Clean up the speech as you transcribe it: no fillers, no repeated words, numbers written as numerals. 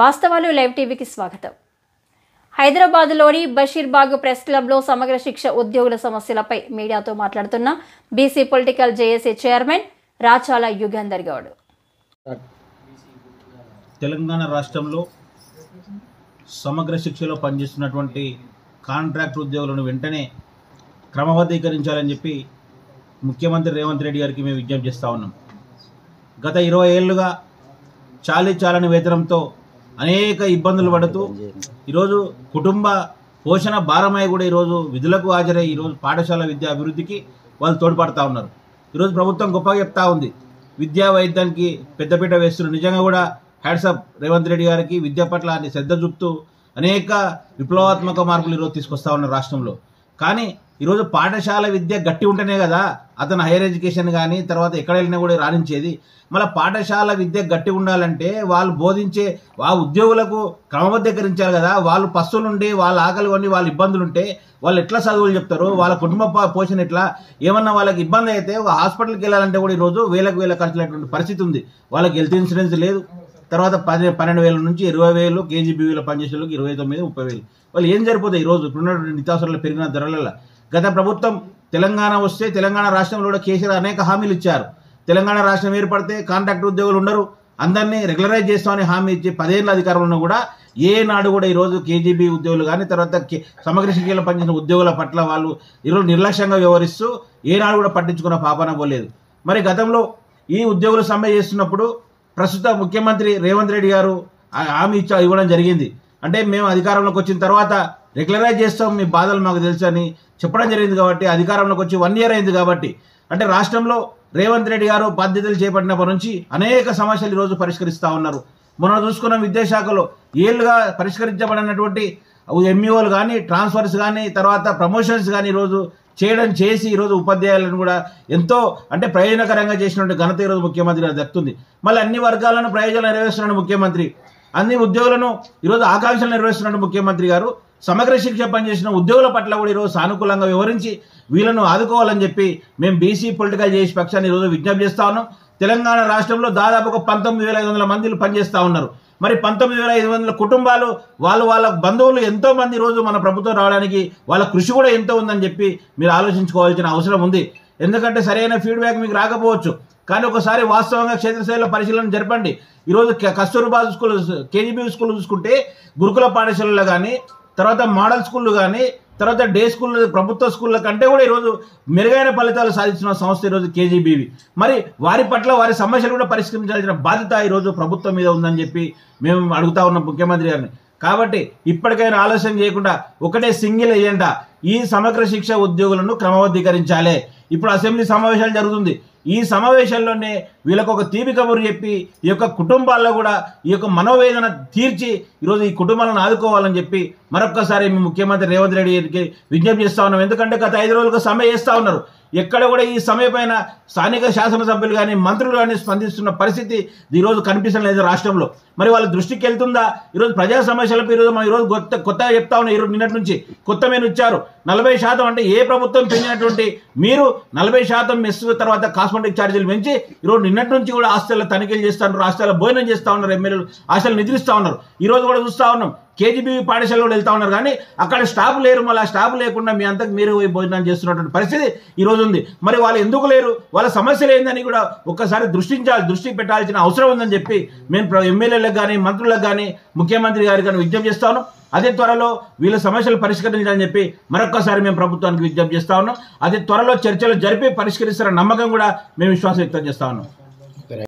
వాస్తవాలు లైవ్ టీవీకి స్వాగతం. హైదరాబాద్లోని బషీర్బాగ్ ప్రెస్ క్లబ్లో సమగ్ర శిక్ష ఉద్యోగుల సమస్యలపై మీడియాతో మాట్లాడుతున్న BC political JAC chairman Rachala Yugandhar Goud. Telangana రాష్ట్రంలో సమగ్ర శిక్షలో పనిచేస్తున్నటువంటి కాంట్రాక్ట్ ఉద్యోగులను వెంటనే క్రమబద్ధీకరించాలని చెప్పి ముఖ్యమంత్రి రేవంత్ రెడ్డి గారికి మేము విజ్ఞప్తి చేస్తూ ఉన్నాం. గత 20 ఏళ్లుగా చాలని వేతనంతో అనేక ఇబ్బందులు పడుతూ ఈరోజు కుటుంబ పోషణ భారమై కూడా ఈరోజు విధులకు హాజరై ఈరోజు పాఠశాల విద్యా అభివృద్ధికి వాళ్ళు తోడ్పడతా ఉన్నారు. ఈరోజు ప్రభుత్వం గొప్పగా చెప్తా ఉంది, విద్యా వైద్యానికి పెద్దపీట వేస్తున్నారు. నిజంగా కూడా హ్యాట్సప్ రేవంత్ రెడ్డి గారికి విద్య పట్ల శ్రద్ధ చూపుతూ అనేక విప్లవాత్మక మార్పులు ఈరోజు తీసుకొస్తా ఉన్నారు రాష్ట్రంలో. కానీ ఈరోజు పాఠశాల విద్య గట్టి ఉంటేనే కదా అతను హైయర్ ఎడ్యుకేషన్ కానీ తర్వాత ఎక్కడ వెళ్ళినా కూడా రాణించేది. మళ్ళీ పాఠశాల విద్య గట్టి ఉండాలంటే వాళ్ళు బోధించే ఆ ఉద్యోగులకు క్రమబద్ధీకరించాలి కదా. వాళ్ళు పస్తులుండి వాళ్ళ ఆకలి కొన్ని వాళ్ళ ఇబ్బందులు ఉంటే వాళ్ళు ఎట్లా చదువులు చెప్తారు, వాళ్ళ కుటుంబ పోషణ ఎట్లా, ఏమన్నా వాళ్ళకి ఇబ్బంది అయితే హాస్పిటల్కి వెళ్ళాలంటే కూడా ఈరోజు వేల ఖర్చులైనటువంటి పరిస్థితి ఉంది. వాళ్ళకి హెల్త్ ఇన్సూరెన్స్ లేదు. తర్వాత 12,000 నుంచి 20,000 కేజీబీవీలో పనిచేసేందుకు 29,000 30,000 వాళ్ళు ఏం సరిపోతాయి ఈరోజు ఇప్పుడున్నటువంటి నిత్యావసరాలు పెరిగిన ధరల. గత ప్రభుత్వం తెలంగాణ వస్తే తెలంగాణ రాష్ట్రంలో కూడా కేసీఆర్ అనేక హామీలు ఇచ్చారు. తెలంగాణ రాష్ట్రం ఏర్పడితే కాంట్రాక్ట్ ఉద్యోగులు ఉండరు, అందరినీ రెగ్యులరైజ్ చేస్తామని హామీ ఇచ్చి 10 ఏళ్ళ అధికారంలో కూడా ఏనాడు కూడా ఈరోజు కేజీబీ ఉద్యోగులు కానీ తర్వాత సమగ్ర శిక్షలో పనిచేసిన ఉద్యోగుల పట్ల వాళ్ళు ఈరోజు నిర్లక్ష్యంగా వ్యవహరిస్తూ ఏనాడు కూడా పట్టించుకున్న పాపన పోలేదు. మరి గతంలో ఈ ఉద్యోగులు సమ్మె చేస్తున్నప్పుడు ప్రస్తుత ముఖ్యమంత్రి రేవంత్ రెడ్డి గారు హామీ ఇవ్వడం జరిగింది. అంటే మేము అధికారంలోకి వచ్చిన తర్వాత రెగ్యులరైజ్ చేస్తాం, మీ బాధలు మాకు తెలుసు అని చెప్పడం జరిగింది. కాబట్టి అధికారంలోకి వచ్చి 1 year అయింది. కాబట్టి అంటే రాష్ట్రంలో రేవంత్ రెడ్డి గారు బాధ్యతలు చేపట్టినప్పటి నుంచి అనేక సమస్యలు ఈరోజు పరిష్కరిస్తూ ఉన్నారు. మనం చూసుకున్న విద్యాశాఖలో ఏళ్ళుగా పరిష్కరించబడినటువంటి ఎంఈఓలు కానీ ట్రాన్స్ఫర్స్ కానీ తర్వాత ప్రమోషన్స్ కానీ ఈరోజు చేసి ఈరోజు ఉపాధ్యాయులను కూడా ఎంతో అంటే ప్రయోజనకరంగా చేసినటువంటి ఘనత ఈరోజు ముఖ్యమంత్రి గారు దక్కుతుంది. మళ్ళీ అన్ని వర్గాలను ప్రయోజనాలు నెరవేరుస్తున్నాడు ముఖ్యమంత్రి, అన్ని ఉద్యోగులను ఈరోజు ఆకాంక్షలు నెరవేరుస్తున్నాడు ముఖ్యమంత్రి గారు. సమగ్ర శిక్ష పనిచేసిన ఉద్యోగుల పట్ల కూడా ఈరోజు సానుకూలంగా వివరించి వీళ్ళను ఆదుకోవాలని చెప్పి మేము బీసీ పొలిటికల్ జేఏసీ పక్షాన్ని ఈరోజు విజ్ఞప్తి చేస్తా ఉన్నాం. తెలంగాణ రాష్ట్రంలో దాదాపు 19,500 మంది పనిచేస్తూ ఉన్నారు. మరి 19,500 కుటుంబాలు వాళ్ళ బంధువులు ఎంతో మంది ఈరోజు మన ప్రభుత్వం రావడానికి వాళ్ళ కృషి కూడా ఎంతో ఉందని చెప్పి మీరు ఆలోచించుకోవాల్సిన అవసరం ఉంది. ఎందుకంటే సరైన ఫీడ్బ్యాక్ మీకు రాకపోవచ్చు, కానీ ఒకసారి వాస్తవంగా క్షేత్రస్థాయిలో పరిశీలన జరపండి. ఈరోజు కస్తూర్బా స్కూల్ కేజీబీ స్కూల్ చూసుకుంటే గురుకుల పాఠశాలలు కానీ తర్వాత మోడల్ స్కూళ్ళు కానీ తర్వాత డే స్కూల్ ప్రభుత్వ స్కూళ్ళ కంటే కూడా ఈరోజు మెరుగైన ఫలితాలు సాధించిన సంస్థ ఈరోజు కేజీబీవి. మరి వారి పట్ల వారి సమస్యలు కూడా పరిష్కరించాల్సిన బాధ్యత ఈరోజు ప్రభుత్వం మీద ఉందని చెప్పి మేము అడుగుతా ఉన్నాం ముఖ్యమంత్రి గారిని. కాబట్టి ఇప్పటికైనా ఆలస్యం చేయకుండా ఒకటే సింగిల్ ఎజెండా, ఈ సమగ్ర శిక్ష ఉద్యోగులను క్రమబద్ధీకరించాలి. ఇప్పుడు అసెంబ్లీ సమావేశాలు జరుగుతుంది. ఈ సమావేశాల్లోనే వీళ్ళకు ఒక తీపి కబురు చెప్పి ఈ యొక్క కుటుంబాల్లో కూడా ఈ యొక్క మనోవేదన తీర్చి ఈరోజు ఈ కుటుంబాలను ఆదుకోవాలని చెప్పి మరొక్కసారి ముఖ్యమంత్రి రేవంత్ రెడ్డి గారికి విజ్ఞప్తి చేస్తా ఉన్నాం. ఎందుకంటే గత 5 రోజులుగా సమ్మె చేస్తూ ఉన్నారు. ఎక్కడ కూడా ఈ సమ్మె పైన స్థానిక శాసనసభ్యులు కానీ మంత్రులు కానీ స్పందిస్తున్న పరిస్థితి ఈరోజు కనిపించడం లేదు రాష్ట్రంలో. మరి వాళ్ళ దృష్టికి వెళ్తుందా? ఈరోజు ప్రజా సమస్యలకు ఈరోజు కొత్తగా చెప్తా ఉన్నా. ఈరోజు నిన్నటి నుంచి కొత్త మెను ఇచ్చారు. 40% అంటే ఏ ప్రభుత్వం పెంచినటువంటి మీరు 40% మెస్ తర్వాత కాస్మెటిక్ ఛార్జీలు పెంచి ఈరోజు నిన్నటి నుంచి కూడా హాస్టల్లో తనిఖీలు చేస్తూ ఉన్నారు, హాస్టల్లో భోజనం చేస్తూ ఉన్నారు, ఎమ్మెల్యేలు హాస్టల్ నిద్రిస్తూ ఉన్నారు. ఈరోజు కూడా చూస్తూ ఉన్నాం కేజీబీ పాఠశాలలో కూడా వెళ్తా ఉన్నారు, కానీ అక్కడ స్టాఫ్ లేరు. మళ్ళీ ఆ స్టాఫ్ లేకుండా మీ అంతకు మీరు భోజనం చేస్తున్నటువంటి పరిస్థితి ఈరోజు ఉంది. మరి వాళ్ళు ఎందుకు లేరు, వాళ్ళ సమస్యలు ఏందని కూడా ఒక్కసారి దృష్టి పెట్టాల్సిన అవసరం ఉందని చెప్పి మేము ఎమ్మెల్యేలకు కానీ మంత్రులకు కానీ ముఖ్యమంత్రి గారికి కానీ విజ్ఞప్తి చేస్తా ఉన్నాం. అదే త్వరలో వీళ్ళ సమస్యలు పరిష్కరించాలని చెప్పి మరొక్కసారి మేము ప్రభుత్వానికి విజ్ఞప్తి చేస్తా ఉన్నాం. అదే త్వరలో చర్చలు జరిపి పరిష్కరిస్తారన్న నమ్మకం కూడా మేము విశ్వాసం వ్యక్తం చేస్తా ఉన్నాం.